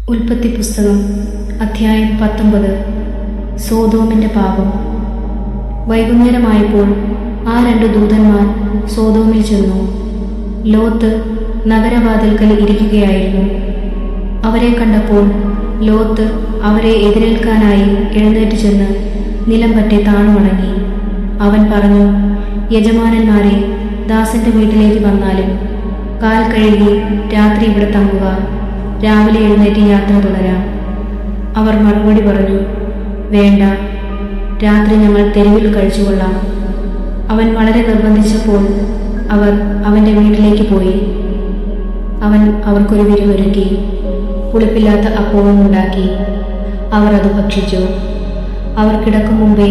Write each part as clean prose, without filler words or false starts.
ഉൽപ്പത്തി പുസ്തകം അധ്യായം 19. സോദോമിന്റെ പാപം. വൈകുന്നേരമായപ്പോൾ ആ 2 ദൂതന്മാർ സോദോമിൽ ചെന്നു. ലോത്ത് നഗരവാതിൽക്കൽ ഇരിക്കുകയായിരുന്നു. അവരെ കണ്ടപ്പോൾ ലോത്ത് അവരെ എതിരേൽക്കാനായി എഴുന്നേറ്റ് ചെന്ന് നിലം പറ്റി താണു വണങ്ങി. അവൻ പറഞ്ഞു, യജമാനന്മാരെ, ദാസന്റെ വീട്ടിലേക്ക് വന്നാലും കാൽ കഴുകി രാത്രി ഇവിടെ തങ്ങുക, രാവിലെ എഴുന്നേറ്റ് യാത്ര തുടരാം. അവർ മറുപടി പറഞ്ഞു, വേണ്ട, രാത്രി ഞങ്ങൾ തെരുവിൽ കഴിച്ചുകൊള്ളാം. അവൻ വളരെ നിർബന്ധിച്ചപ്പോൾ അവർ അവൻ്റെ വീട്ടിലേക്ക് പോയി. അവൻ അവർക്കൊരു വിരുന്നൊരുക്കി, പുളിപ്പില്ലാത്ത അപ്പവും ഉണ്ടാക്കി. അവർ അത് ഭക്ഷിച്ചു. അവർ കിടക്കും മുമ്പേ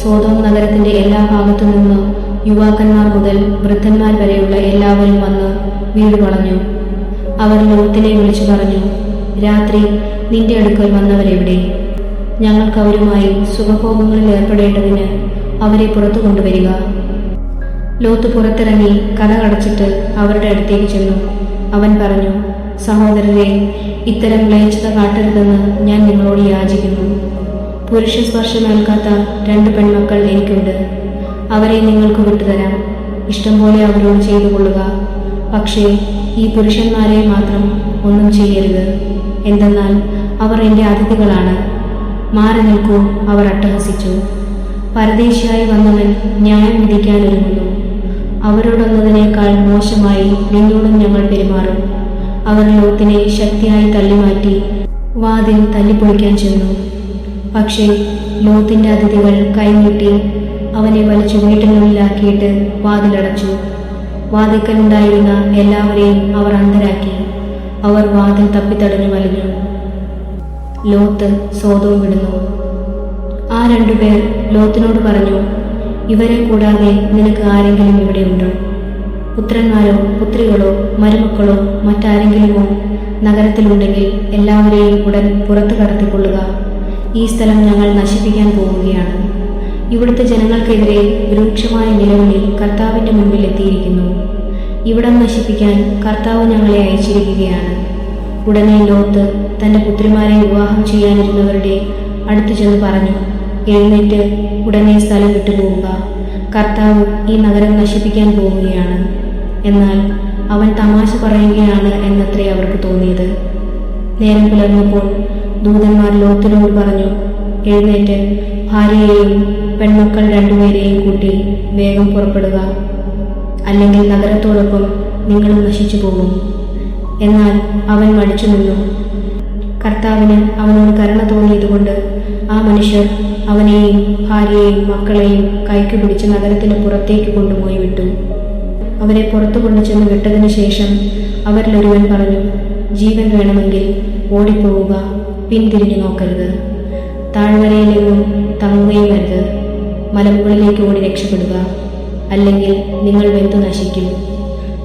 സോദോം നഗരത്തിൻ്റെ എല്ലാ ഭാഗത്തു നിന്നും യുവാക്കന്മാർ മുതൽ വൃദ്ധന്മാർ വരെയുള്ള എല്ലാവരും വന്ന് വീട് വളഞ്ഞു. അവർ ലോത്തിനെ വിളിച്ചു പറഞ്ഞു, രാത്രി നിന്റെ അടുക്കൽ വന്നവരെവിടെ? ഞങ്ങൾക്ക് അവരുമായി സുഖഭോഗങ്ങളിൽ ഏർപ്പെടേണ്ടതിന് അവരെ പുറത്തു കൊണ്ടുവരിക. ലോത്ത് പുറത്തിറങ്ങി കതകടച്ചിട്ട് അവരുടെ അടുത്തേക്ക് ചെന്നു. അവൻ പറഞ്ഞു, സഹോദരരെ, ഇത്തരം മ്ലേച്ഛത കാട്ടരുതെന്ന് ഞാൻ നിങ്ങളോട് യാചിക്കുന്നു. പുരുഷ സ്പർശമേൽക്കാത്ത 2 പെൺമക്കൾ എനിക്കുണ്ട്. അവരെ നിങ്ങൾക്ക് വിട്ടുതരാം. ഇഷ്ടം പോലെ അവരോട് ചെയ്തു കൊള്ളുക. പക്ഷേ ഈ പുരുഷന്മാരെ മാത്രം ഒന്നും ചെയ്യരുത്. എന്തെന്നാൽ അവർ എൻ്റെ അതിഥികളാണ്. മാറി നിൽക്കൂ, അവർ അട്ടഹസിച്ചു. പരദേശിയായി വന്നവൻ ന്യായം വിധിക്കാനൊരുങ്ങുന്നു. അവരോടൊന്നതിനേക്കാൾ മോശമായി നിന്നോടും ഞങ്ങൾ പെരുമാറും. അവർ ലോത്തിനെ ശക്തിയായി തള്ളിമാറ്റി വാതിൽ തല്ലിപ്പൊളിക്കാൻ ചെന്നു. പക്ഷേ ലോത്തിന്റെ അതിഥികൾ കൈനീട്ടി അവനെ വലിച്ചു വീട്ടിനുള്ളിലാക്കിയിട്ട് വാതിലടച്ചു. വാതിൽക്കലുണ്ടായിരുന്ന എല്ലാവരെയും അവർ അന്ധരാക്കി. അവർ വാതിൽ തപ്പിത്തടഞ്ഞു വലഞ്ഞു. ലോത്ത് സോദോം വിടുന്നു. ആ 2 പേർ ലോത്തിനോട് പറഞ്ഞു, ഇവരെ കൂടാതെ നിനക്ക് ആരെങ്കിലും ഇവിടെയുണ്ടോ? പുത്രന്മാരോ പുത്രികളോ മരുമക്കളോ മറ്റാരെങ്കിലുമോ നഗരത്തിലുണ്ടെങ്കിൽ എല്ലാവരെയും ഉടൻ പുറത്തു കടത്തിക്കൊള്ളുക. ഈ സ്ഥലം ഞങ്ങൾ നശിപ്പിക്കാൻ പോവുകയാണ്. ഇവിടുത്തെ ജനങ്ങൾക്കെതിരെ രൂക്ഷമായ നിലവിളി കർത്താവിൻ്റെ മുൻപിൽ എത്തിയിരിക്കുന്നു. ഇവിടം നശിപ്പിക്കാൻ കർത്താവ് ഞങ്ങളെ അയച്ചിരിക്കുകയാണ്. ഉടനെ ലോത്ത് തൻ്റെ പുത്രിമാരെ വിവാഹം ചെയ്യാനിരുന്നവരുടെ അടുത്തു ചെന്ന് പറഞ്ഞു, എഴുന്നേറ്റ് ഉടനെ സ്ഥലം വിട്ടുപോവുക. കർത്താവ് ഈ നഗരം നശിപ്പിക്കാൻ പോവുകയാണ്. എന്നാൽ അവൻ തമാശ പറയുകയാണ് എന്നത്രേ അവർക്ക് തോന്നിയത്. നേരം പുലർന്നപ്പോൾ ദൂതന്മാർ ലോത്തിനോട് പറഞ്ഞു, എഴുന്നേറ്റ് ഭാര്യയെയും പെൺമക്കൾ 2 പേരെയും കൂട്ടി വേഗം പുറപ്പെടുക. അല്ലെങ്കിൽ നഗരത്തോടൊപ്പം നിങ്ങളും നശിച്ചു പോകും. എന്നാൽ അവൻ മടിച്ചു നിന്നു. കർത്താവിന് അവനോട് കരുണ തോന്നിയതുകൊണ്ട് ആ മനുഷ്യർ അവനെയും ഭാര്യയെയും മക്കളെയും കൈക്ക് പിടിച്ച് നഗരത്തിന് പുറത്തേക്ക് കൊണ്ടുപോയി വിട്ടു. അവരെ പുറത്തു കൊണ്ടുചെന്ന് വിട്ടതിനു ശേഷം അവരിലൊരുവൻ പറഞ്ഞു, ജീവൻ വേണമെങ്കിൽ ഓടിപ്പോവുക, പിന്തിരിഞ്ഞു നോക്കരുത്. താഴ്വരയിലെങ്ങും തങ്ങുകയും അരുത്. മലമുകളിലേക്ക് ഓടി രക്ഷപ്പെടുക, അല്ലെങ്കിൽ നിങ്ങൾ വെന്തു നശിക്കും.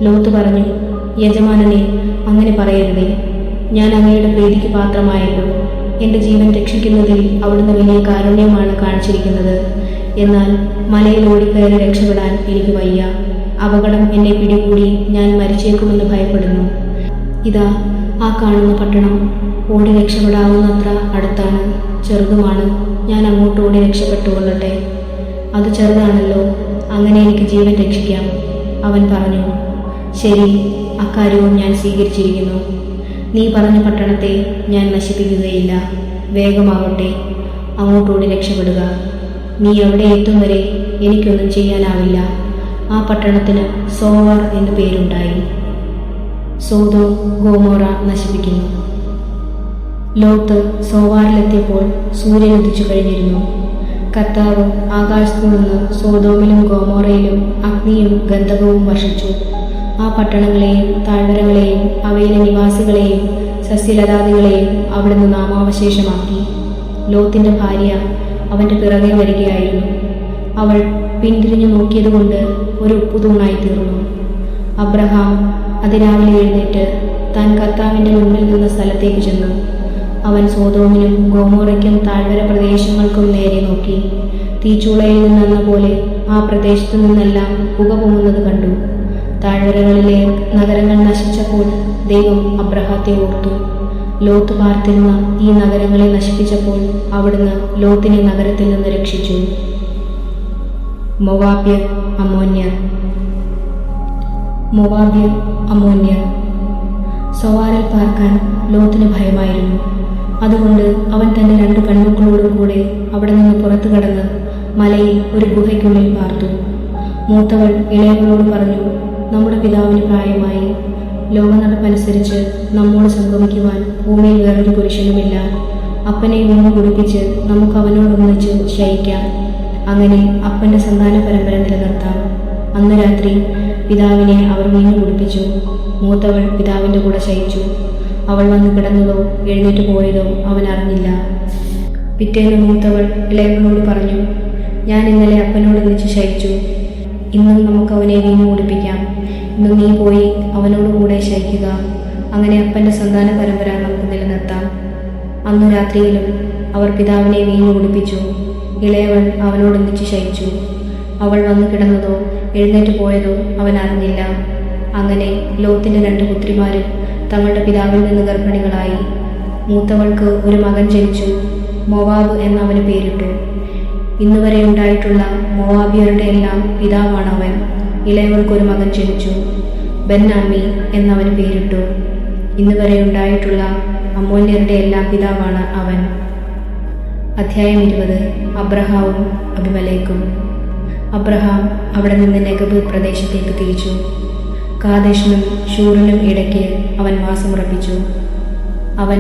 ലോത്ത് പറഞ്ഞു, യജമാനനെ, അങ്ങനെ പറയരുതേ. ഞാൻ അങ്ങയുടെ പ്രീതിക്ക് പാത്രമായല്ലോ. എൻ്റെ ജീവൻ രക്ഷിക്കുന്നതിൽ അവിടുന്ന് വലിയ കാരുണ്യമാണ് കാണിച്ചിരിക്കുന്നത്. എന്നാൽ മലയിൽ ഓടിക്കയറി രക്ഷപ്പെടാൻ എനിക്ക് വയ്യ. അപകടം എന്നെ പിടികൂടി ഞാൻ മരിച്ചേക്കുമെന്ന് ഭയപ്പെടുന്നു. ഇതാ ആ കാണുന്ന പട്ടണം ഓടി രക്ഷപ്പെടാവുന്നത്ര അടുത്താണ്, ചെറുതുമാണ്. ഞാൻ അങ്ങോട്ട് ഓടി രക്ഷപ്പെട്ടുകൊള്ളട്ടെ. അത് ചെറുതാണല്ലോ, അങ്ങനെ എനിക്ക് ജീവൻ രക്ഷിക്കാം. അവൻ പറഞ്ഞു, ശരി, അക്കാര്യവും ഞാൻ സ്വീകരിച്ചിരിക്കുന്നു. നീ പറഞ്ഞ പട്ടണത്തെ ഞാൻ നശിപ്പിക്കുകയില്ല. വേഗമാവട്ടെ, അങ്ങോട്ടോടി രക്ഷപ്പെടുക. നീ അവിടെ എത്തും വരെ എനിക്കൊന്നും ചെയ്യാനാവില്ല. ആ പട്ടണത്തിന് സോവർ എന്നു പേരുണ്ടായി. സോദോം ഗോമോറ നശിപ്പിക്കുന്നു. ലോത്ത് സോവാറിലെത്തിയപ്പോൾ സൂര്യൻ ഉദിച്ചു കഴിഞ്ഞിരുന്നു. കർത്താവ് ആകാശത്തു നിന്ന് സോദോമിലും ഗോമോറയിലും അഗ്നിയും ഗന്ധകവും വർഷിച്ചു. ആ പട്ടണങ്ങളെയും താഴ്വരകളെയും അവയിലെ നിവാസികളെയും സസ്യലതാദികളെയും അവിടുന്ന് നാമാവശേഷമാക്കി. ലോത്തിന്റെ ഭാര്യ അവൻ്റെ പിറകെ വരികയായിരുന്നു. അവൾ പിന്തിരിഞ്ഞു നോക്കിയതുകൊണ്ട് ഒരു ഉപ്പുതൂണായി തീർന്നു. അബ്രഹാം അതിരാവിലെ എഴുന്നേറ്റ് താൻ കർത്താവിൻ്റെ മുന്നിൽ നിന്ന സ്ഥലത്തേക്ക് ചെന്നു. അവൻ സോദോമിനും ഗോമോറയ്ക്കും താഴ്വര പ്രദേശങ്ങൾക്കും നേരെ നോക്കി. തീച്ചൂളയിൽ നിന്നെന്ന പോലെ ആ പ്രദേശത്തു നിന്നെല്ലാം പുക പൊങ്ങുന്നത് കണ്ടു. താഴ്വരകളിലെ നഗരങ്ങൾ നശിച്ചപ്പോൾ ദൈവം അബ്രഹാത്തെ ഓർത്തു. ലോത്ത് പാർത്തിരുന്ന ഈ നഗരങ്ങളെ നശിപ്പിച്ചപ്പോൾ അവിടുന്ന് ലോത്തിനെ നഗരത്തിൽ നിന്ന് രക്ഷിച്ചു. മോവാബ്യർ, അമ്മോന്യർ. മോവാബ്യർ, അമ്മോന്യർ. സോവാറിൽ പാർക്കാൻ ലോത്തിന് ഭയമായിരുന്നു. അതുകൊണ്ട് അവൻ തന്റെ 2 പെൺമക്കളോടും കൂടെ അവിടെ നിന്ന് പുറത്തു കടന്ന് മലയിൽ ഒരു ഗുഹയ്ക്കുള്ളിൽ പാർത്തു. മൂത്തവൾ ഇളയവളോട് പറഞ്ഞു, നമ്മുടെ പിതാവിന് പ്രായമായി, ലോകനടപ്പനുസരിച്ച് നമ്മോട് സംഗമിക്കുവാൻ ഭൂമിയിൽ വേറൊരു പുരുഷനുമില്ല. അപ്പനെ വീഞ്ഞു കുടിപ്പിച്ച് നമുക്ക് അവനോടൊന്നിച്ച് ശയിക്കാം. അങ്ങനെ അപ്പന്റെ സന്താന പരമ്പര നിലനിർത്താം. അന്ന് രാത്രി പിതാവിനെ അവർ വീഞ്ഞു കുടിപ്പിച്ചു. മൂത്തവൾ പിതാവിന്റെ കൂടെ ശയിച്ചു. അവൾ വന്ന് കിടന്നതോ എഴുന്നേറ്റ് പോയതോ അവൻ അറിഞ്ഞില്ല. പിറ്റേന്ന് മൂത്തവൾ ഇളയവളോട് പറഞ്ഞു, ഞാൻ ഇന്നലെ അപ്പനോടൊന്നിച്ച് ശയിച്ചു. ഇന്നും നമുക്ക് അവനെ വീഞ്ഞു കുടിപ്പിക്കാം. ഇന്ന് നീ പോയി അവനോടുകൂടെ ശയിക്കുക. അങ്ങനെ അപ്പന്റെ സന്താന പരമ്പര നമുക്ക് നിലനിർത്താം. അന്നു രാത്രിയിലും അവർ പിതാവിനെ വീഞ്ഞു കുടിപ്പിച്ചു. ഇളയവൾ അവനോടൊന്നിച്ച് ശയിച്ചു. അവൾ വന്നു കിടന്നതോ എഴുന്നേറ്റ് പോയതോ അവൻ അറിഞ്ഞില്ല. അങ്ങനെ ലോത്തിന്റെ 2 പുത്രിമാരും തങ്ങളുടെ പിതാവിൽ നിന്ന് ഗർഭിണികളായി. മൂത്തവൾക്ക് ഒരു മകൻ ജനിച്ചു. മോവാബ് എന്നവന് പേരിട്ടു. ഇന്നുവരെ ഉണ്ടായിട്ടുള്ള മോവാബിയരുടെ എല്ലാം പിതാവാണ് അവൻ. ഇളയവൾക്കൊരു മകൻ ജനിച്ചു. ബെന്നാമി എന്നവന് പേരിട്ടു. ഇന്നുവരെ ഉണ്ടായിട്ടുള്ള അമ്മോന്യരുടെ എല്ലാം പിതാവാണ് അവൻ. അധ്യായം 20. അബ്രഹാവും അബിമലേക്കും. അബ്രഹാം അവിടെ നിന്ന് നെഗബ് പ്രദേശത്തേക്ക് തിരിച്ചു. കാദേശിനും ഷൂറിനും ഇടയ്ക്ക് അവൻ വാസമുറപ്പിച്ചു. അവൻ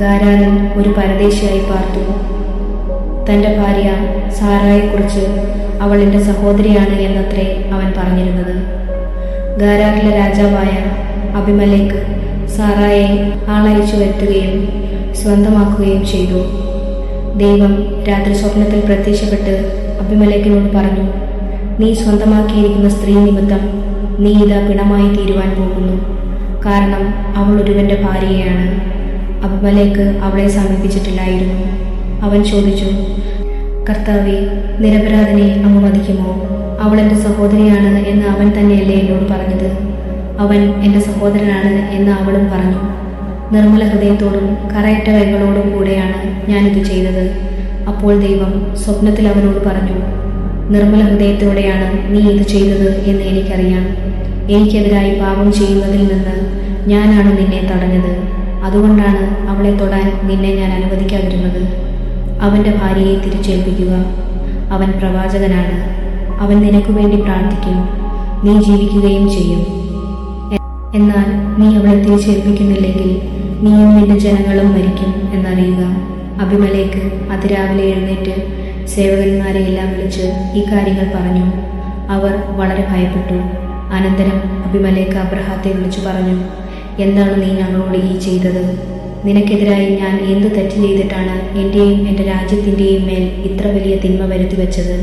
ഗാരാറിൽ ഒരു പരദേശിയായി പാർത്തു. തൻ്റെ ഭാര്യ സാറായെക്കുറിച്ച് അവൾ എൻ്റെ സഹോദരിയാണ് എന്നത്രേ അവൻ പറഞ്ഞിരുന്നത്. ഗാരാറിലെ രാജാവായ അബിമലേക്ക് സാറായെ ആളയച്ചു വരുത്തുകയും സ്വന്തമാക്കുകയും ചെയ്തു. ദൈവം രാത്രി സ്വപ്നത്തിൽ പ്രത്യക്ഷപ്പെട്ട് അബിമലേക്കിനോട് പറഞ്ഞു, നീ സ്വന്തമാക്കിയിരിക്കുന്ന സ്ത്രീ നിമിത്തം നീ ഇതാ പിണമായി തീരുവാൻ പോകുന്നു. കാരണം അവൾ ഒരുവന്റെ ഭാര്യയാണ്. അബിമലേക്ക് അവളെ സമീപിച്ചിട്ടില്ലായിരുന്നു. അവൻ ചോദിച്ചു, കർത്താവേ, നിരപരാധനെ അങ്ങ് വധിക്കുമോ? അവൾ എൻ്റെ സഹോദരിയാണ് എന്ന് അവൻ തന്നെയല്ലേ എന്നോട് പറഞ്ഞത്? അവൻ എൻ്റെ സഹോദരനാണ് എന്ന് അവളും പറഞ്ഞു. നിർമ്മല ഹൃദയത്തോടും കറയറ്റ കൈകളോടും കൂടെയാണ് ഞാനിത് ചെയ്തത്. അപ്പോൾ ദൈവം സ്വപ്നത്തിൽ അവനോട് പറഞ്ഞു, നിർമ്മല ഹൃദയത്തോടെയാണ് നീ ഇത് ചെയ്തത് എന്ന് എനിക്കറിയാം. എനിക്കെതിരായി പാപം ചെയ്യുന്നതിൽ നിന്ന് ഞാനാണ് നിന്നെ തടഞ്ഞത്. അതുകൊണ്ടാണ് അവളെ തൊടാൻ നിന്നെ ഞാൻ അനുവദിക്കാതിരുന്നത്. അവൻ്റെ ഭാര്യയെ തിരിച്ചേൽപ്പിക്കുക. അവൻ പ്രവാചകനാണ്. അവൻ നിനക്ക് വേണ്ടി പ്രാർത്ഥിക്കും. നീ ജീവിക്കുകയും ചെയ്യും. എന്നാൽ നീ അവളെ തിരിച്ചേൽപ്പിക്കുന്നില്ലെങ്കിൽ നീയും നിന്റെ ജനങ്ങളും മരിക്കും എന്നറിയുക. അബിമലേക്ക് അതിരാവിലെ എഴുന്നേറ്റ് സേവകന്മാരെ എല്ലാം വിളിച്ച് ഈ കാര്യങ്ങൾ പറഞ്ഞു. അവർ വളരെ ഭയപ്പെട്ടു. അനന്തരം അബിമലേക്ക് അബ്രഹാത്തെ വിളിച്ചു പറഞ്ഞു, എന്താണ് നീ ഞങ്ങളോട് ഈ ചെയ്തത്? നിനക്കെതിരായി ഞാൻ എന്ത് തെറ്റ് ചെയ്തിട്ടാണ് എൻ്റെയും എൻ്റെ രാജ്യത്തിൻ്റെയും മേൽ ഇത്ര വലിയ തിന്മ വരുത്തി വെച്ചത്?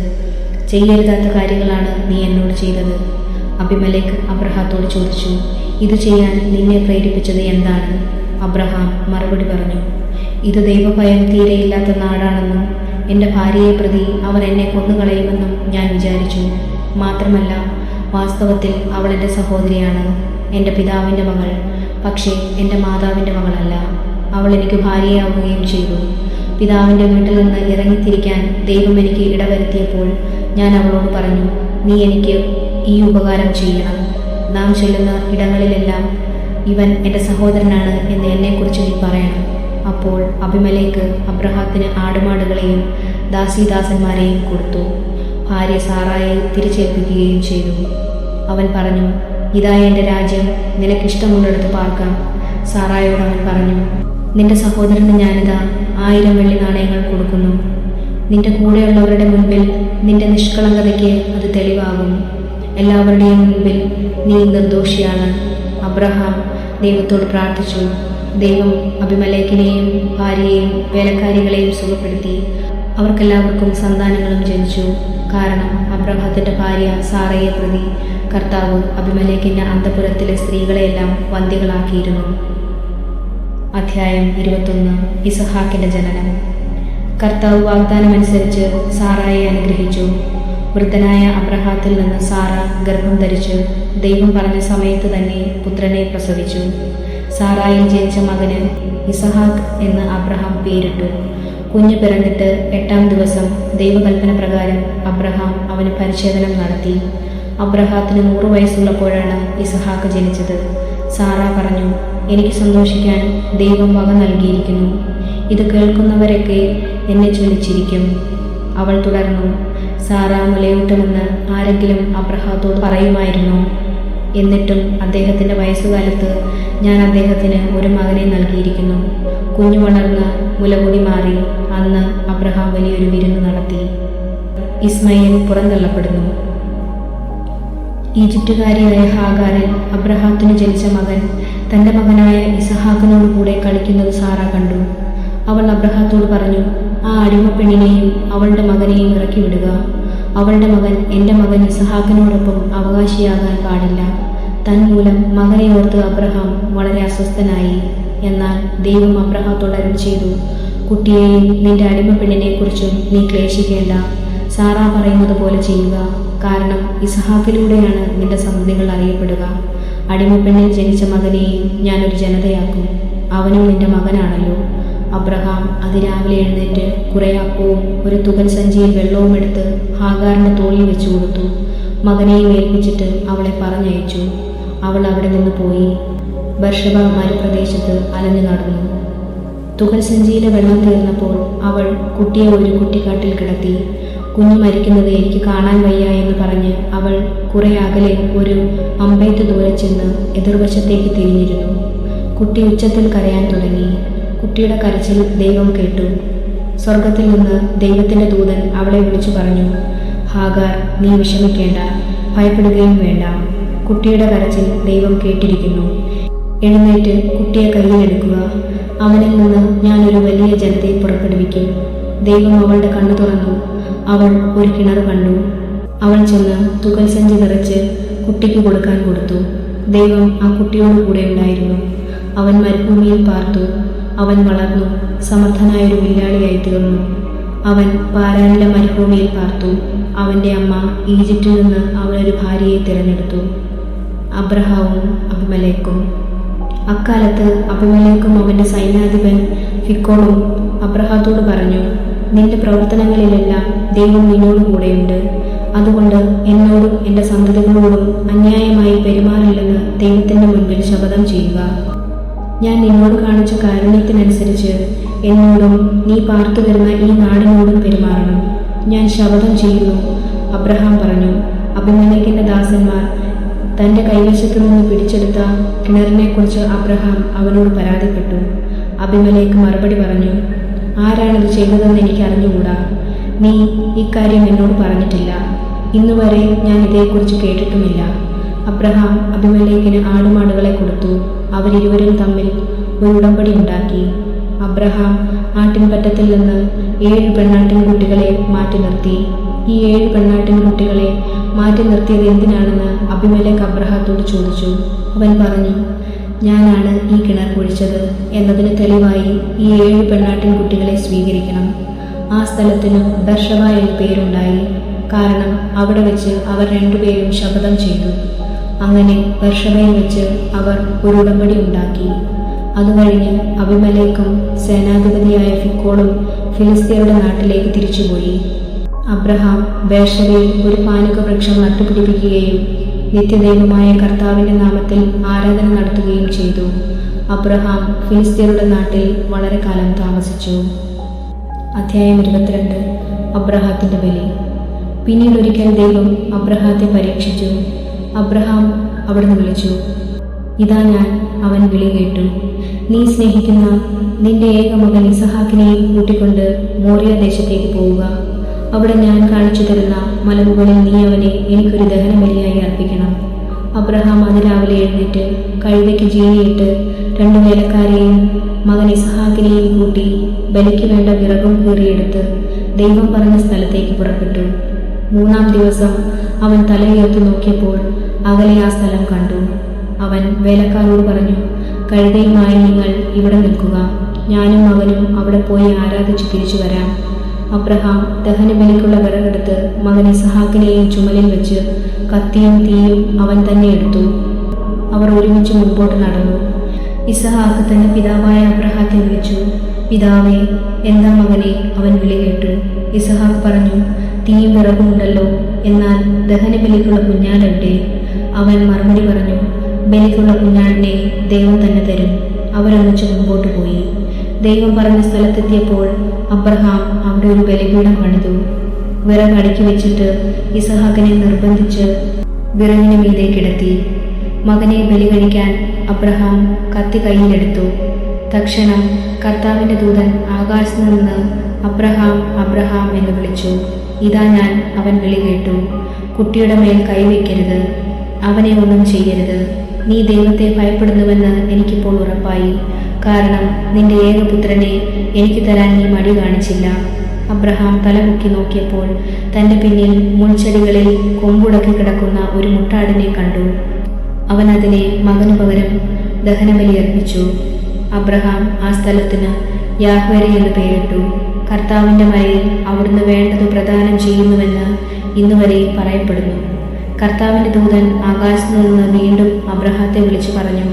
ചെയ്യരുതാത്ത കാര്യങ്ങളാണ് നീ എന്നോട് ചെയ്തത്. അബിമലേക്ക് അബ്രഹാത്തോട് ചോദിച്ചു, ഇത് ചെയ്യാൻ നിന്നെ പ്രേരിപ്പിച്ചത് എന്താണ്? അബ്രഹാം മറുപടി പറഞ്ഞു, ഇത് ദൈവഭയം തീരെയില്ലാത്ത നാടാണെന്നും എൻ്റെ ഭാര്യയെ പ്രതി അവർ എന്നെ കൊന്നുകളയുമെന്നും ഞാൻ വിചാരിച്ചു. മാത്രമല്ല, വാസ്തവത്തിൽ അവൾ എൻ്റെ സഹോദരിയാണ്, എൻ്റെ പിതാവിൻ്റെ മകൾ. പക്ഷേ എൻ്റെ മാതാവിൻ്റെ മകളല്ല. അവൾ എനിക്ക് ഭാര്യയാവുകയും ചെയ്തു. പിതാവിൻ്റെ വീട്ടിൽ നിന്ന് ഇറങ്ങിത്തിരിക്കാൻ ദൈവം എനിക്ക് ഇടവരുത്തിയപ്പോൾ ഞാൻ അവളോട് പറഞ്ഞു, നീ എനിക്ക് ഈ ഉപകാരം ചെയ്യണം. നാം ചെല്ലുന്ന ഇടങ്ങളിലെല്ലാം ഇവൻ എൻ്റെ സഹോദരനാണ് എന്ന് എന്നെക്കുറിച്ച് നീ പറയണം. അപ്പോൾ അബിമലേക്ക് അബ്രഹാത്തിന് ആടുമാടുകളെയും ദാസീദാസന്മാരെയും കൊടുത്തു. ഭാര്യ സാറായെ തിരിച്ചേൽപ്പിക്കുകയും ചെയ്തു. അവൻ പറഞ്ഞു, ഇതാ എൻ്റെ രാജ്യം, നിനക്കിഷ്ടമുള്ളിടത്ത് പാർക്കാം. സാറായോട് അവൻ പറഞ്ഞു, നിന്റെ സഹോദരന് ഞാനിതാ 1000 വെള്ളി നാണയങ്ങൾ കൊടുക്കുന്നു. നിന്റെ കൂടെയുള്ളവരുടെ മുൻപിൽ നിന്റെ നിഷ്കളങ്കതയ്ക്ക് അത് തെളിവാകും. എല്ലാവരുടെയും മുൻപിൽ നീ നിർദോഷിയാണ്. അബ്രഹാം ദൈവത്തോട് പ്രാർത്ഥിച്ചു. ദൈവം അബിമലേക്കിനെയും ഭാര്യയെയും വേലക്കാരികളെയും സുഖപ്പെടുത്തി. അവർക്കെല്ലാവർക്കും സന്താനങ്ങളും ജനിച്ചു. കാരണം അബ്രഹാത്തിന്റെ ഭാര്യ സാറയെ പ്രതി കർത്താവ് അബിമലേക്കിന്റെ അന്തഃപുരത്തിലെ സ്ത്രീകളെയെല്ലാം വന്ധ്യകളാക്കിയിരുന്നു. അധ്യായം 21. ഇസഹാക്കിന്റെ ജനനം. കർത്താവ് വാഗ്ദാനമനുസരിച്ച് സാറായെ അനുഗ്രഹിച്ചു. വൃദ്ധനായ അബ്രഹാത്തിൽ നിന്ന് സാറ ഗർഭം ധരിച്ച് ദൈവം പറഞ്ഞ സമയത്ത് തന്നെ പുത്രനെ പ്രസവിച്ചു. സാറായിൽ ജനിച്ച മകന് ഇസഹാക്ക് എന്ന് അബ്രഹാം പേരിട്ടു. കുഞ്ഞ് പിറന്നിട്ട് 8-ാം ദിവസം ദൈവകൽപ്പന പ്രകാരം അബ്രഹാം അവന് പരിച്ഛേദനം നടത്തി. അബ്രഹാത്തിന് 100 വയസ്സുള്ളപ്പോഴാണ് ഇസഹാക്ക് ജനിച്ചത്. സാറ പറഞ്ഞു, എനിക്ക് സന്തോഷിക്കാൻ ദൈവം വക നൽകിയിരിക്കുന്നു. ഇത് കേൾക്കുന്നവരൊക്കെ എന്നെ ചൊല്ലിച്ചിരിക്കും. അവൾ തുടർന്നു, സാറ മുലയൂട്ടുമെന്ന് ആരെങ്കിലും അബ്രഹാത്തോട് പറയുമായിരുന്നു? എന്നിട്ടും അദ്ദേഹത്തിൻ്റെ വയസ്സുകാലത്ത് ഞാൻ അദ്ദേഹത്തിന് ഒരു മകനെ നൽകിയിരിക്കുന്നു. കുഞ്ഞു വളർന്ന് മുലകുടി മാറി. അന്ന് അബ്രഹാം വലിയൊരു വിരുന്ന് നടത്തി. ഇസ്മയിൽ പുറന്തള്ളപ്പെടുന്നു. ഈജിപ്തുകാരിയായ ഹാഗാറിൽ അബ്രഹാത്തിന് ജനിച്ച മകൻ തൻ്റെ മകനായ ഇസഹാക്കിനോട് കൂടെ കളിക്കുന്നത് സാറ കണ്ടു. അവൾ അബ്രഹാത്തോട് പറഞ്ഞു, ആ അടിമപ്പെണ്ണിനെയും അവളുടെ മകനെയും ഇറക്കി വിടുക. അവളുടെ മകൻ എൻ്റെ മകൻ ഇസഹാക്കിനോടൊപ്പം അവകാശിയാകാൻ പാടില്ല. തന്മൂലം മകനെ ഓർത്ത് അബ്രഹാം വളരെ അസ്വസ്ഥനായി. എന്നാൽ ദൈവം അബ്രഹാത്തോട് അരുളി ചെയ്തു, കുട്ടിയെയും നിന്റെ അടിമപ്പെണ്ണിനെക്കുറിച്ചും നീ ക്ലേശിക്കേണ്ട. സാറ പറയുന്നത് പോലെ ചെയ്യുക. കാരണം ഇസഹാക്കിലൂടെയാണ് നിന്റെ സന്തതികൾ അറിയപ്പെടുക. അടിമപ്പെണ്ണിൽ ജനിച്ച മകനെയും ഞാനൊരു ജനതയാക്കും. അവനും നിന്റെ മകനാണല്ലോ. അബ്രഹാം അതിരാവിലെ എഴുന്നേറ്റ് കുറെ അപ്പവും ഒരു തുകൽ സഞ്ചിയിൽ വെള്ളവും എടുത്ത് ഹാഗാറിന്റെ തോളിൽ വെച്ചു കൊടുത്തു. മകനെയും ഏൽപ്പിച്ചിട്ട് അവളെ പറഞ്ഞയച്ചു. അവൾ അവിടെ നിന്ന് പോയി ബർഷബ മരുപ്രദേശത്ത് അലഞ്ഞു നടന്നു. തുകൽ സഞ്ചിയിലെ വെള്ളം തീർന്നപ്പോൾ അവൾ കുട്ടിയെ ഒരു കുട്ടിക്കാട്ടിൽ കിടത്തി. കുഞ്ഞ് മരിക്കുന്നത് എനിക്ക് കാണാൻ വയ്യ എന്ന് പറഞ്ഞ് അവൾ കുറെ അകലെ ഒരു അമ്പെയ്ത്ത് ദൂരെ ചെന്ന് എതിർവശത്തേക്ക് തിരിഞ്ഞിരുന്നു. കുട്ടി ഉച്ചത്തിൽ കരയാൻ തുടങ്ങി. കുട്ടിയുടെ കരച്ചിൽ ദൈവം കേട്ടു. സ്വർഗത്തിൽ നിന്ന് ദൈവത്തിൻ്റെ ദൂതൻ അവളെ വിളിച്ചു പറഞ്ഞു, ഹാഗാർ, നീ വിഷമിക്കേണ്ട, ഭയപ്പെടുകയും വേണ്ട. കുട്ടിയുടെ കരച്ചിൽ ദൈവം കേട്ടിരിക്കുന്നു. എഴുന്നേറ്റ് കുട്ടിയെ കയ്യിലെടുക്കുക. അവനിൽ നിന്ന് ഞാനൊരു വലിയ ജനതയെ പുറപ്പെടുവിക്കും. ദൈവം അവളുടെ കണ്ണു തുറന്നു. അവൾ ഒരു കിണർ കണ്ടു. അവൾ ചെന്ന് തുകൽ സഞ്ചി നിറച്ച് കുട്ടിക്ക് കൊടുക്കാൻ കൊടുത്തു. ദൈവം ആ കുട്ടിയോട് കൂടെ ഉണ്ടായിരുന്നു. അവൻ മരുഭൂമിയിൽ പാർത്തു. അവൻ വളർന്നു സമർത്ഥനായൊരു വില്ലാളിയായി തീർന്നു. അവൻ പാരാനിലെ മരുഭൂമിയിൽ പാർത്തു. അവൻ്റെ അമ്മ ഈജിപ്തിൽ നിന്ന് അവനൊരു ഭാര്യയെ തിരഞ്ഞെടുത്തു, അബ്രഹാവും അബിമലേക്കും. അക്കാലത്ത് അബിമലേക്കും അവൻ്റെ സൈന്യാധിപൻ ഫിക്കോളും അബ്രഹാത്തോട് പറഞ്ഞു, നിന്റെ പ്രവർത്തനങ്ങളിലെല്ലാം ദൈവം നിന്നോട് കൂടെയുണ്ട്. അതുകൊണ്ട് എന്നോടും എൻ്റെ സന്തതികളോടും അന്യായമായി പെരുമാറില്ലെന്ന് ദൈവത്തിൻ്റെ മുൻപിൽ ശപഥം ചെയ്യുക. ഞാൻ നിന്നോട് കാണിച്ച കാരുണ്യത്തിനനുസരിച്ച് എന്നോടും നീ പാർത്തു വരുന്ന ഈ നാടിനോടും പെരുമാറണം. ഞാൻ ശപഥം ചെയ്യുന്നു. അബ്രഹാം പറഞ്ഞു. അബിമേലെക്കിന്റെ ദാസന്മാർ തൻ്റെ കൈവശത്തു നിന്ന് പിടിച്ചെടുത്ത കിണറിനെക്കുറിച്ച് അബ്രഹാം അവനോട് പരാതിപ്പെട്ടു. അബിമേലെക്ക് മറുപടി പറഞ്ഞു, ആരാണിത് ചെയ്തതെന്ന് എനിക്ക് അറിഞ്ഞുകൂടാ. നീ ഇക്കാര്യം എന്നോട് പറഞ്ഞിട്ടില്ല. ഇന്നുവരെ ഞാൻ ഇതേക്കുറിച്ച് കേട്ടിട്ടുമില്ല. അബ്രഹാം അബിമേലെക്കിന് ആടുമാടുകളെ കൊടുത്തു. അവരിരുവരും തമ്മിൽ ഒരു ഉടമ്പടി ഉണ്ടാക്കി. അബ്രഹാം ആട്ടിൻപറ്റത്തിൽ നിന്ന് 7 പെണ്ണാട്ടിൻകുട്ടികളെ മാറ്റി നിർത്തി. ഈ 7 പെണ്ണാട്ടിൻകുട്ടികളെ മാറ്റി നിർത്തിയത് എന്തിനാണെന്ന് അബിമേലെക്ക് അബ്രഹാത്തോട് ചോദിച്ചു. അവൻ പറഞ്ഞു, ഞാനാണ് ഈ കിണർ കുഴിച്ചത് എന്നതിന് തെളിവായി ഈ 7 പെണ്ണാട്ടിൻകുട്ടികളെ സ്വീകരിക്കണം. ആ സ്ഥലത്തിന് ബർഷബ എന്ന് പേരുണ്ടായി. കാരണം അവിടെ വെച്ച് അവർ 2 പേരും ശപഥം ചെയ്തു. അങ്ങനെ ബർഷബയിൽ വെച്ച് അവർ ഒരു ഉടമ്പടി ഉണ്ടാക്കി. അതുകഴിഞ്ഞ് അബിമേലെക്കും സേനാധിപതിയായ ഫിക്കോളും ഫിലിസ്ത്യരുടെ നാട്ടിലേക്ക് തിരിച്ചുപോയി. അബ്രഹാം ബേർശബയിൽ ഒരു പാനക വൃക്ഷം നട്ടുപിടിപ്പിക്കുകയും നിത്യദൈവമായ കർത്താവിൻ്റെ നാമത്തിൽ ആരാധന നടത്തുകയും ചെയ്തു. അബ്രഹാം ഫിലിസ്ത്യരുടെ നാട്ടിൽ വളരെ കാലം താമസിച്ചു. അധ്യായം 22. അബ്രഹാത്തിൻ്റെ ബലി. പിന്നീടൊരിക്കൽ ദൈവം അബ്രഹാത്തെ പരീക്ഷിച്ചു. അബ്രഹാം അവിടുന്ന് വിളിച്ചു, ഇതാ ഞാൻ. അവൻ വിളി കേട്ടു. നീ സ്നേഹിക്കുന്ന നിന്റെ ഏകമകൻ ഇസഹാക്കിനെയും കൂട്ടിക്കൊണ്ട് മോറിയ ദേശത്തേക്ക് പോവുക. അവിടെ ഞാൻ കാണിച്ചു തരുന്ന മലമുകളിൽ നീ അവനെ എനിക്കൊരു ദഹനബലിയായി അർപ്പിക്കണം. അബ്രഹാം അതിരാവിലെ എഴുന്നേറ്റ് കഴുതയ്ക്ക് ജീനിയിട്ട് 2 വേലക്കാരെയും മകൻ ഇസഹാക്കിനെയും കൂട്ടി ബലിക്ക് വേണ്ട വിറകും കീറിയെടുത്ത് ദൈവം പറഞ്ഞ സ്ഥലത്തേക്ക് പുറപ്പെട്ടു. 3-ാം ദിവസം അവൻ തലയുയർത്തി നോക്കിയപ്പോൾ അകലെ ആ സ്ഥലം കണ്ടു. അവൻ വേലക്കാരോട് പറഞ്ഞു, കഴുതയുമായി നിങ്ങൾ ഇവിടെ നിൽക്കുക. ഞാനും മകനും അവിടെ പോയി ആരാധിച്ച് തിരിച്ചു വരാം. അബ്രഹാം ദഹനബലിക്കുള്ള വിറകെടുത്ത് മകൻ ഇസഹാക്കിനെയും ചുമലിൽ വെച്ച് കത്തിയും തീയും അവൻ തന്നെ എടുത്തു. അവർ ഒരുമിച്ച് മുമ്പോട്ട് നടന്നു. ഇസഹാക്ക് തന്റെ പിതാവായ അബ്രഹാത്തെ വിളിച്ചു. പിതാവേ, എന്താ മകനെ? അവൻ വിളി കേട്ടു. ഇസഹാക്ക് പറഞ്ഞു, തീയും വിറകുമുണ്ടല്ലോ, എന്നാൽ ദഹനബലിക്കുള്ള കുഞ്ഞാടെവിടെ? അവൻ മറുപടി പറഞ്ഞു, ബലിക്കുള്ള കുഞ്ഞാടിനെ ദൈവം തന്നെ തരും. അവരൊന്നിച്ച് മുമ്പോട്ട് പോയി. ദൈവം പറഞ്ഞ സ്ഥലത്തെത്തിയപ്പോൾ അബ്രഹാം അവിടെ ഒരു ബലിപീഠം പണിതു. വിറക് അടുക്കി വെച്ചിട്ട് ഇസഹാക്കിനെ നിർബന്ധിച്ച് വിറകിന് മീതെ കിടത്തി. മകനെ ബലി കഴിക്കാൻ അബ്രഹാം കത്തി കയ്യിലെടുത്തു. തക്ഷണം കർത്താവിന്റെ ദൂതൻ ആകാശത്ത് നിന്ന് അബ്രഹാം, അബ്രഹാം എന്ന് വിളിച്ചു. ഇതാ ഞാൻ. അവൻ വിളി കേട്ടു. കുട്ടിയുടെ മേൽ കൈവയ്ക്കരുത്, അവനെ ഒന്നും ചെയ്യരുത്. നീ ദൈവത്തെ ഭയപ്പെടുന്നുവെന്ന് എനിക്കിപ്പോൾ ഉറപ്പായി. കാരണം നിന്റെ ഏകപുത്രനെ എനിക്ക് തരാൻ നീ മടി കാണിച്ചില്ല. അബ്രഹാം തലമുക്കി നോക്കിയപ്പോൾ തന്റെ പിന്നിൽ മുൾച്ചെടികളിൽ കൊമ്പുടക്കി കിടക്കുന്ന ഒരു മുട്ടാടിനെ കണ്ടു. അവൻ അതിനെ മകനു പകരം ദഹനബലി അർപ്പിച്ചു. അബ്രഹാം ആ സ്ഥലത്തിന് യാഹ്വേരെ എന്ന് പേരിട്ടു. കർത്താവിന്റെ മലയിൽ അവിടുന്ന് വേണ്ടത് പ്രദാനം ചെയ്യുന്നുവെന്ന് ഇന്നുവരെ പറയപ്പെടുന്നു. കർത്താവിന്റെ ദൂതൻ ആകാശത്തു നിന്ന് വീണ്ടും അബ്രഹാത്തെ വിളിച്ചു പറഞ്ഞു,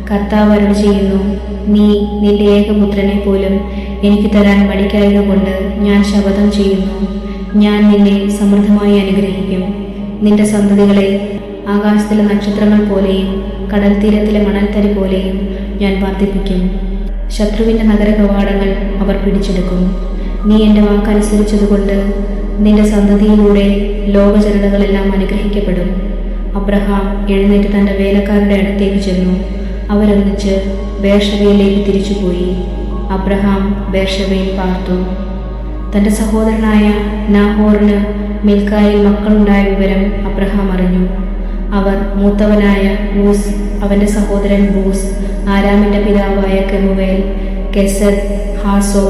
കർത്താവ് അരുളി ചെയ്യുന്നു, നീ നിന്റെ ഏകപുത്രനെ പോലും എനിക്ക് തരാൻ മടിക്കായതുകൊണ്ട് ഞാൻ ശപഥം ചെയ്യുന്നു, ഞാൻ നിന്നെ സമൃദ്ധമായി അനുഗ്രഹിക്കും. നിന്റെ സന്തതികളെ ആകാശത്തിലെ നക്ഷത്രങ്ങൾ പോലെയും കടൽ തീരത്തിലെ മണൽത്തരി പോലെയും ഞാൻ വർദ്ധിപ്പിക്കും. ശത്രുവിന്റെ നഗര കവാടങ്ങൾ അവർ പിടിച്ചെടുക്കും. നീ എൻ്റെ വാക്കനുസരിച്ചതുകൊണ്ട് നിന്റെ സന്തതിയിലൂടെ ലോകജനതകളെല്ലാം അനുഗ്രഹിക്കപ്പെടും. അബ്രഹാം എഴുന്നേറ്റ് തൻ്റെ വേലക്കാരുടെ അടുത്തേക്ക് ചെന്നു. അവരൊന്നിച്ച് ബേർഷവയിലേക്ക് തിരിച്ചുപോയി. അബ്രഹാം ബേർഷവയിൽ പാർത്തു. തൻ്റെ സഹോദരനായ നാഹോറിന് മിൽക്കായിൽ മക്കളുണ്ടായ വിവരം അബ്രഹാം അറിഞ്ഞു. അവർ മൂത്തവനായ ഊസ്, അവൻ്റെ സഹോദരൻ ബൂസ്, ആരാമിൻ്റെ പിതാവായ കെമുവേൽ, കെസർ, ഹാസോ,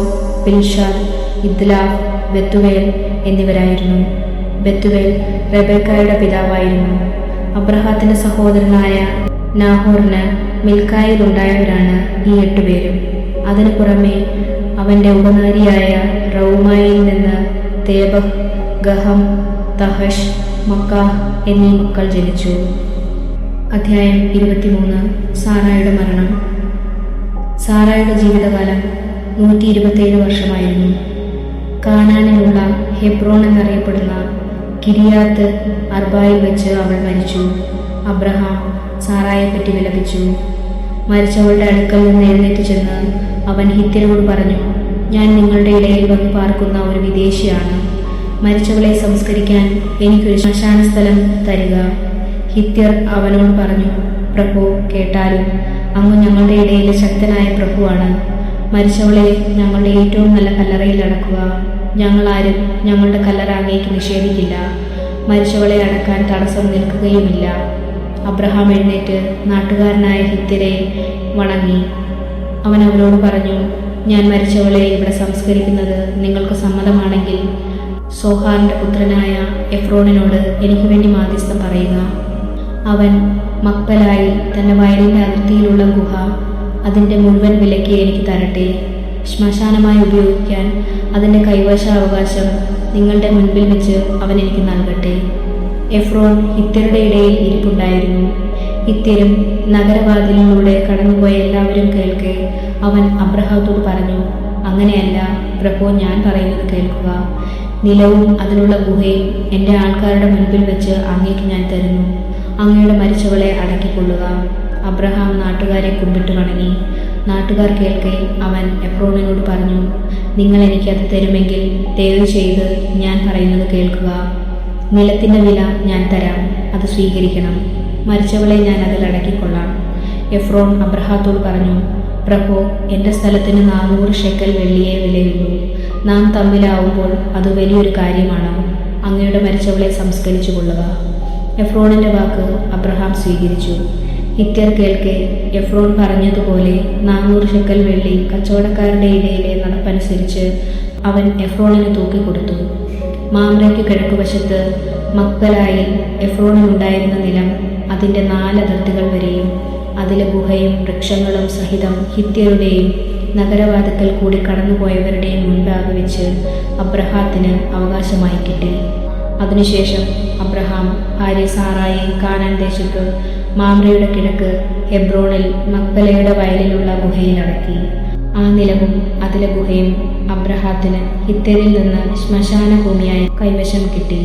പിൽഷാൽ, ഇദ്ലാഫ്, ബെത്തുവേൽ എന്നിവരായിരുന്നു. ബെത്തുവേൽ റെബേക്കായുടെ പിതാവായിരുന്നു. അബ്രഹാത്തിന്റെ സഹോദരനായ നാഹോറിന് മിൽക്കായിലുണ്ടായവരാണ് ഈ 8 പേരും. അതിനു പുറമെ അവന്റെ ഉപനാരിയായ റൗമായിൽ നിന്ന് തേബഹ്, ഗഹം, തഹഷ്, മക്കാഹ് എന്നീ മക്കൾ ജനിച്ചു. അധ്യായം 23. സാറായുടെ മരണം. സാറായുടെ ജീവിതകാലം 127 വർഷമായിരുന്നു. കാനാനിലുള്ള ഹെബ്രോൺ എന്നറിയപ്പെടുന്ന കിരിയാത്ത് അർബായിൽ വെച്ച് അവൾ മരിച്ചു. അബ്രഹാം സാറായെപ്പറ്റി വിലപിച്ചു. മരിച്ചവളുടെ അടുക്കൽ നിന്ന് എഴുന്നേറ്റ് ചെന്ന് അവൻ ഹിത്യരോട് പറഞ്ഞു, ഞാൻ നിങ്ങളുടെ ഇടയിൽ വന്ന് പാർക്കുന്ന ഒരു വിദേശിയാണ്. മരിച്ചവളെ സംസ്കരിക്കാൻ എനിക്കൊരു ശ്മശാന സ്ഥലം തരിക. ഹിത്യർ അവനോട് പറഞ്ഞു, പ്രഭു, കേട്ടാലും അങ്ങ് ഞങ്ങളുടെ ഇടയിലെ ശക്തനായ പ്രഭുവാണ്. മരിച്ചവളെ ഞങ്ങളുടെ ഏറ്റവും നല്ല കല്ലറയിൽ അടക്കുക. ഞങ്ങളാരും ഞങ്ങളുടെ കല്ലറ അങ്ങേക്ക് നിഷേധിക്കില്ല. മരിച്ചവളെ അടക്കാൻ തടസ്സം നിൽക്കുകയുമില്ല. അബ്രഹാം എഴുന്നേറ്റ് നാട്ടുകാരനായ ഹിത്യരെ വണങ്ങി. അവൻ അവരോട് പറഞ്ഞു, ഞാൻ മരിച്ചവളെ ഇവിടെ സംസ്കരിക്കുന്നത് നിങ്ങൾക്ക് സമ്മതമാണെങ്കിൽ സോഹാറിന്റെ പുത്രനായ എഫ്രോണിനോട് എനിക്ക് വേണ്ടി മാധ്യസ്ഥം പറയുക. അവൻ മക്പലായി തന്റെ വയലിന്റെ അതിർത്തിയിലുള്ള ഗുഹ അതിന്റെ മുഴുവൻ വിലയ്ക്ക് എനിക്ക് തരട്ടെ. ശ്മശാനമായി ഉപയോഗിക്കാൻ അതിന്റെ കൈവശാവകാശം നിങ്ങളുടെ മുൻപിൽ വെച്ച് അവൻ എനിക്ക് നൽകട്ടെ. എഫ്രോൺ ഹിത്യരുടെ ഇടയിൽ ഇരിപ്പുണ്ടായിരുന്നു. ഹിത്യരും നഗരവാതിലിലൂടെ കടന്നുപോയ എല്ലാവരും കേൾക്കെ അവൻ അബ്രഹാത്തോട് പറഞ്ഞു, അങ്ങനെയല്ല പ്രഭു, ഞാൻ പറയുന്നത് കേൾക്കുക. നിലവും അതിലുള്ള ഗുഹയും എൻ്റെ ആൾക്കാരുടെ മുൻപിൽ വെച്ച് അങ്ങേക്ക് ഞാൻ തരുന്നു. അങ്ങയുടെ മരിച്ചവളെ അടക്കിക്കൊള്ളുക. അബ്രഹാം നാട്ടുകാരെ കുമ്പിട്ട് വണങ്ങി. നാട്ടുകാർ കേൾക്കെ അവൻ എഫ്രോണിനോട് പറഞ്ഞു, നിങ്ങൾ എനിക്കത് തരുമെങ്കിൽ ദയവ് ചെയ്ത് ഞാൻ പറയുന്നത് കേൾക്കുക. നിലത്തിൻ്റെ വില ഞാൻ തരാം, അത് സ്വീകരിക്കണം. മരിച്ചവളെ ഞാൻ അതിൽ അടക്കിക്കൊള്ളാം. എഫ്രോൺ അബ്രഹാത്തോട് പറഞ്ഞു, പ്രഭു, എൻ്റെ സ്ഥലത്തിന് 400 ഷെക്കൽ വെള്ളിയെ വിലയുള്ളൂ. നാം തമ്മിലാവുമ്പോൾ അത് വലിയൊരു കാര്യമാണ്. അങ്ങയുടെ മരിച്ചവളെ സംസ്കരിച്ചു കൊള്ളുക. എഫ്രോണിന്റെ വാക്ക് അബ്രഹാം സ്വീകരിച്ചു. ഹിത്യർ കേൾക്കെ എഫ്രോൺ പറഞ്ഞതുപോലെ 400 ഷെക്കൽ വെള്ളി കച്ചവടക്കാരുടെ ഇടയിലെ നടപ്പനുസരിച്ച് അവൻ എഫ്രോണിന് തൂക്കിക്കൊടുത്തു. മാമ്രയ്ക്ക് കിഴക്കുവശത്ത് മക്പലായിൽ എഫ്രോണിനുണ്ടായിരുന്ന നിലം അതിൻ്റെ 4 അതിർത്തികൾ വരെയും അതിലെ ഗുഹയും വൃക്ഷങ്ങളും സഹിതം ഹിത്യരുടെയും നഗരവാതിക്കൽ കൂടി കടന്നുപോയവരുടെയും മുൻപാകെ വെച്ച് അബ്രഹാത്തിന് അവകാശമായി കിട്ടി. അതിനുശേഷം അബ്രഹാം ഭാര്യ സാറായെ കാനാൻ ദേശത്ത് മാമ്രയുടെ കിഴക്ക് ഹെബ്രോണിൽ മക്പലയുടെ വയലിലുള്ള ഗുഹയിൽ അടക്കി. ആ നിലവും അതിലെ ഗുഹയും അബ്രഹാത്തിന് ഹിത്യരിൽ നിന്ന് ശ്മശാന ഭൂമിയായി കൈവശം കിട്ടി.